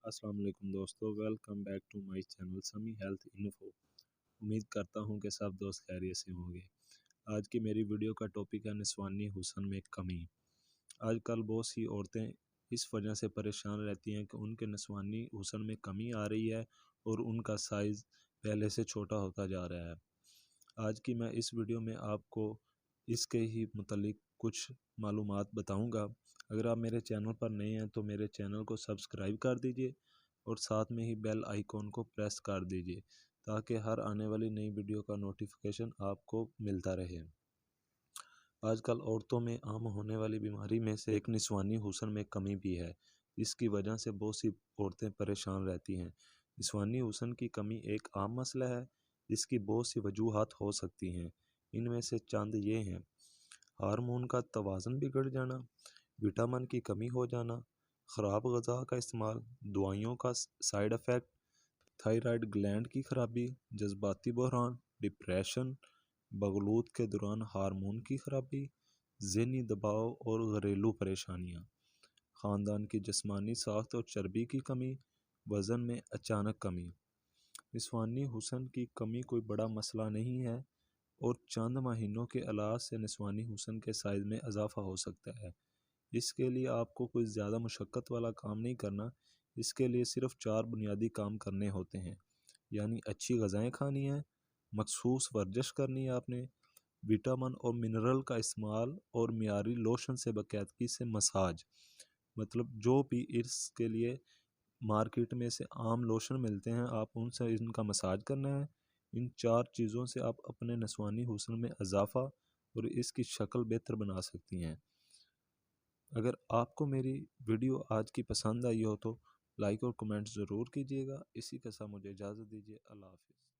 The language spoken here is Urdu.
السلام علیکم دوستو، welcome back to my channel Sami health info. امید کرتا ہوں کہ سب دوست خیریت سے ہوں گے۔ آج کی میری ویڈیو کا ٹاپک ہے نسوانی حسن میں کمی۔ آج کل بہت سی عورتیں اس وجہ سے پریشان رہتی ہیں کہ ان کے نسوانی حسن میں کمی آ رہی ہے اور ان کا سائز پہلے سے چھوٹا ہوتا جا رہا ہے۔ آج کی میں اس ویڈیو میں آپ کو اس کے ہی متعلق کچھ معلومات بتاؤں گا۔ اگر آپ میرے چینل پر نئے ہیں تو میرے چینل کو سبسکرائب کر دیجئے اور ساتھ میں ہی بیل آئیکن کو پریس کر دیجئے تاکہ ہر آنے والی نئی ویڈیو کا نوٹیفیکیشن آپ کو ملتا رہے۔ آج کل عورتوں میں عام ہونے والی بیماری میں سے ایک نسوانی حسن میں کمی بھی ہے۔ اس کی وجہ سے بہت سی عورتیں پریشان رہتی ہیں۔ نسوانی حسن کی کمی ایک عام مسئلہ ہے جس کی بہت سی وجوہات ہو سکتی ہیں۔ ان میں سے چند یہ ہیں: ہارمون کا توازن بگڑ جانا، وٹامن کی کمی ہو جانا، خراب غذا کا استعمال، دوائیوں کا سائیڈ ایفیکٹ، تھائرائیڈ گلینڈ کی خرابی، جذباتی بحران، ڈپریشن، بغلوط کے دوران ہارمون کی خرابی، ذہنی دباؤ اور گھریلو پریشانیاں، خاندان کی جسمانی ساخت اور چربی کی کمی، وزن میں اچانک کمی۔ نسوانی حسن کی کمی کوئی بڑا مسئلہ نہیں ہے اور چند مہینوں کے علاج سے نسوانی حسن کے سائز میں اضافہ ہو سکتا ہے۔ اس کے لیے آپ کو کوئی زیادہ مشقت والا کام نہیں کرنا۔ اس کے لیے صرف 4 بنیادی کام کرنے ہوتے ہیں، یعنی اچھی غذائیں کھانی ہیں، مخصوص ورزش کرنی ہے آپ نے، وٹامن اور منرل کا استعمال اور معیاری لوشن سے باقاعدگی سے مساج، مطلب جو بھی اس کے لیے مارکیٹ میں سے عام لوشن ملتے ہیں آپ ان سے ان کا مساج کرنا ہے۔ ان 4 چیزوں سے آپ اپنے نسوانی حسن میں اضافہ اور اس کی شکل بہتر بنا سکتی ہیں۔ اگر آپ کو میری ویڈیو آج کی پسند آئی ہو تو لائک اور کمنٹ ضرور کیجیے گا۔ اسی کے ساتھ مجھے اجازت دیجیے۔ اللہ حافظ۔